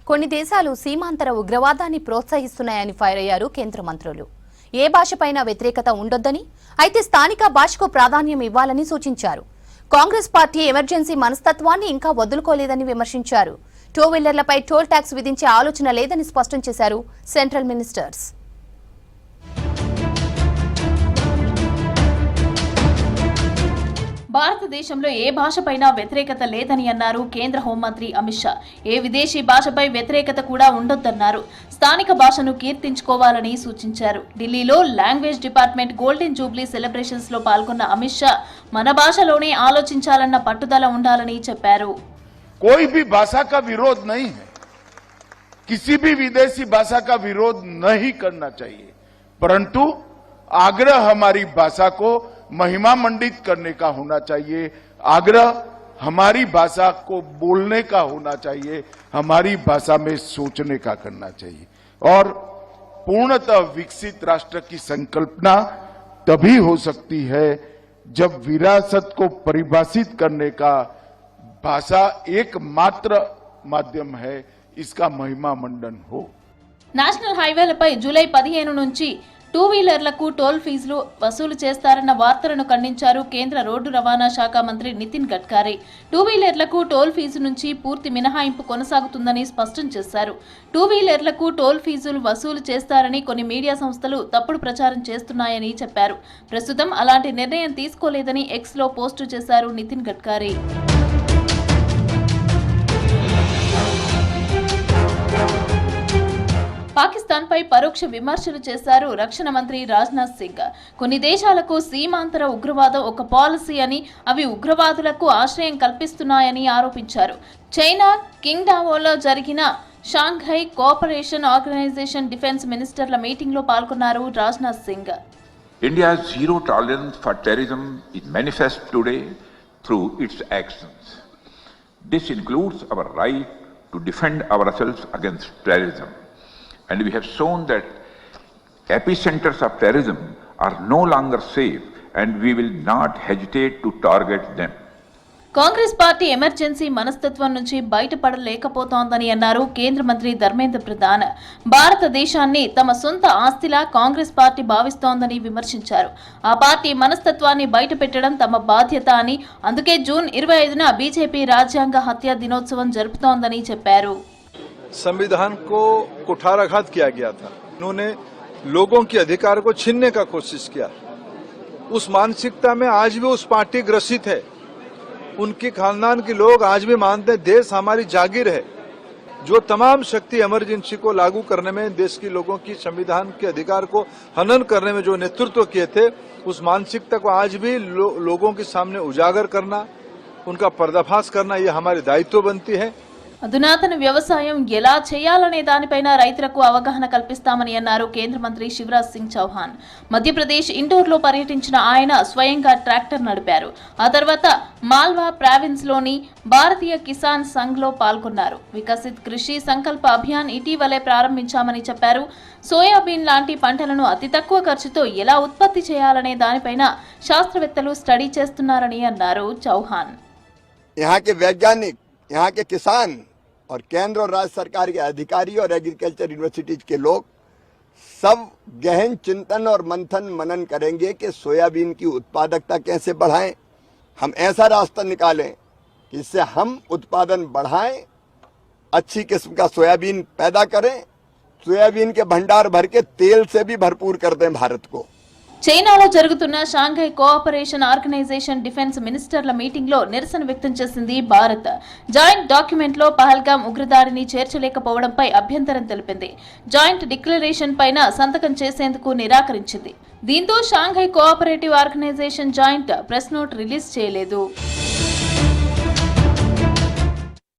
కొన్ని దేశాలు సీమాంతర ఉగ్రవాదాన్ని ప్రోత్సహిస్తున్నాయని ఫైర్ అయ్యారు కేంద్ర మంత్రులు. ఏ భాషపైన వ్యతిరేకత ఉండొద్దని, అయితే స్థానిక భాషకు ప్రాధాన్యం ఇవ్వాలని సూచించారు. కాంగ్రెస్ పార్టీ ఎమర్జెన్సీ మనస్తత్వాన్ని ఇంకా వదులుకోలేదని విమర్శించారు. టూ వీలర్లపై టోల్ ట్యాక్స్ విధించే ఆలోచన లేదని స్పష్టం చేశారు సెంట్రల్ మినిస్టర్స్. భారతదేశంలో ఏ భాషపైన వ్యతిరేకత లేదని అన్నారు కేంద్ర హోంమంత్రి అమిత్ షా. ఏ విదేశీ భాషపై వ్యతిరేకత కూడా ఉండొద్దన్నారు. స్థానిక భాషను కీర్తించుకోవాలని సూచించారు. ఢిల్లీలో language department golden Jubilee celebrations లో పాల్గొన్న అమిత్ షా మన భాషలోనే ఆలోచించాలన్న పట్టుదల ఉండాలని చెప్పారు. कोई भी भाषा का विरोध नहीं है, किसी भी विदेशी भाषा का विरोध नहीं करना चाहिए, परंतु आग्रह हमारी भाषा को महिमा मंडित करने का होना चाहिए, आग्रह हमारी भाषा को बोलने का होना चाहिए, हमारी भाषा में सोचने का करना चाहिए। और पूर्णतः विकसित राष्ट्र की संकल्पना तभी हो सकती है जब विरासत को परिभाषित करने का भाषा एकमात्र माध्यम है, इसका महिमा मंडन हो। నేషనల్ హైవేలపై జూలై 15 నుంచి టూ వీలర్లకు టోల్ ఫీజులు వసూలు చేస్తారన్న వార్తలను ఖండించారు కేంద్ర రోడ్డు రవాణా శాఖ మంత్రి నితిన్ గడ్కరీ. టూ వీలర్లకు టోల్ ఫీజు నుంచి పూర్తి మినహాయింపు కొనసాగుతుందని స్పష్టం చేశారు. టూ వీలర్లకు టోల్ ఫీజులు వసూలు చేస్తారని కొన్ని మీడియా సంస్థలు తప్పుడు ప్రచారం చేస్తున్నాయని చెప్పారు. ప్రస్తుతం అలాంటి నిర్ణయం తీసుకోలేదని ఎక్స్ లో పోస్టు చేశారు నితిన్ గడ్కరీ. పాకిస్తాన్ పై పరోక్ష విమర్శలు చేశారు రక్షణ మంత్రి రాజ్నాథ్ సింగ్. కొన్ని దేశాలకు సీమాంతర ఉగ్రవాదం ఒక పాలసీ అని, అవి ఉగ్రవాదులకు ఆశ్రయం కల్పిస్తున్నాయని ఆరోపించారు. చైనా కింగ్డావోలో జరిగిన షాంఘై కోఆపరేషన్ ఆర్గనైజేషన్ డిఫెన్స్ మినిస్టర్ల మీటింగ్ లో పాల్గొన్నారు Rajnath Singh. India's zero tolerance for terrorism is manifest today through its actions. This includes our right to defend ourselves against terrorism. And we have shown that epicenters of terrorism are no longer safe and we will not hesitate to target them. Congress party emergency మనస్తత్వం నుంచి బయటపడలేకపోతోందని అన్నారు కేంద్ర మంత్రి ధర్మేంద్ర ప్రధాన్. భారతదేశాన్ని తమ సొంత ఆస్తిలా Congress party భావిస్తోందని విమర్శించారు. ఆ పార్టీ మనస్తత్వాన్ని బయటపెట్టడం తమ బాధ్యత అని, అందుకే జూన్ 25న బీజేపీ రాజ్యాంగ హత్య దినోత్సవం జరుపుతోందని చెప్పారు. संविधान को कुठाराघात किया गया था, उन्होंने लोगों के अधिकार को छीनने का कोशिश किया। उस मानसिकता में आज भी उस पार्टी ग्रसित है। उनके खानदान के लोग आज भी मानते हैं देश हमारी जागीर है। जो तमाम शक्ति इमरजेंसी को लागू करने में, देश के लोगों की संविधान के अधिकार को हनन करने में जो नेतृत्व किए थे, उस मानसिकता को आज भी लोगों के सामने उजागर करना, उनका पर्दाफाश करना, ये हमारी दायित्व बनती है। అధునాతన వ్యవసాయం ఎలా చేయాలనే దానిపైన రైతులకు అవగాహన కల్పిస్తామని అన్నారు కేంద్ర మంత్రి శివరాజ్ సింగ్ చౌహాన్. మధ్యప్రదేశ్ ఇండోర్లో పర్యటించిన ఆయన స్వయంగా ట్రాక్టర్ నడిపారు. ఆ తర్వాత మాల్వా ప్రావిన్స్ లోని భారతీయ కిసాన్ సంఘ్ లో పాల్గొన్నారు. వికసిత్ కృషి సంకల్ప అభియాన్ ఇటీవలే ప్రారంభించామని చెప్పారు. సోయాబీన్ లాంటి పంటలను అతి తక్కువ ఖర్చుతో ఎలా ఉత్పత్తి చేయాలనే దానిపైన శాస్త్రవేత్తలు స్టడీ చేస్తున్నారని అన్నారు చౌహాన్. यहाँ के किसान और केंद्र और राज्य सरकार के अधिकारी और एग्रीकल्चर यूनिवर्सिटीज के लोग सब गहन चिंतन और मंथन मनन करेंगे कि सोयाबीन की उत्पादकता कैसे बढ़ाएं। हम ऐसा रास्ता निकालें कि इससे हम उत्पादन बढ़ाएं, अच्छी किस्म का सोयाबीन पैदा करें, सोयाबीन के भंडार भर के तेल से भी भरपूर कर दें भारत को। చైనాలో జరుగుతున్న షాంఘై కోఆపరేషన్ ఆర్గనైజేషన్ డిఫెన్స్ మినిస్టర్ల మీటింగ్ లో నిరసన వ్యక్తం చేసింది భారత్. జాయింట్ డాక్యుమెంట్ లో పహల్గామ్ ఉగ్రదాడిని చేర్చలేకపోవడంపై అభ్యంతరం తెలిపింది. జాయింట్ డిక్లరేషన్ పైన సంతకం చేసేందుకు నిరాకరించింది. దీంతో Shanghai cooperative organisation joint press note release చేయలేదు.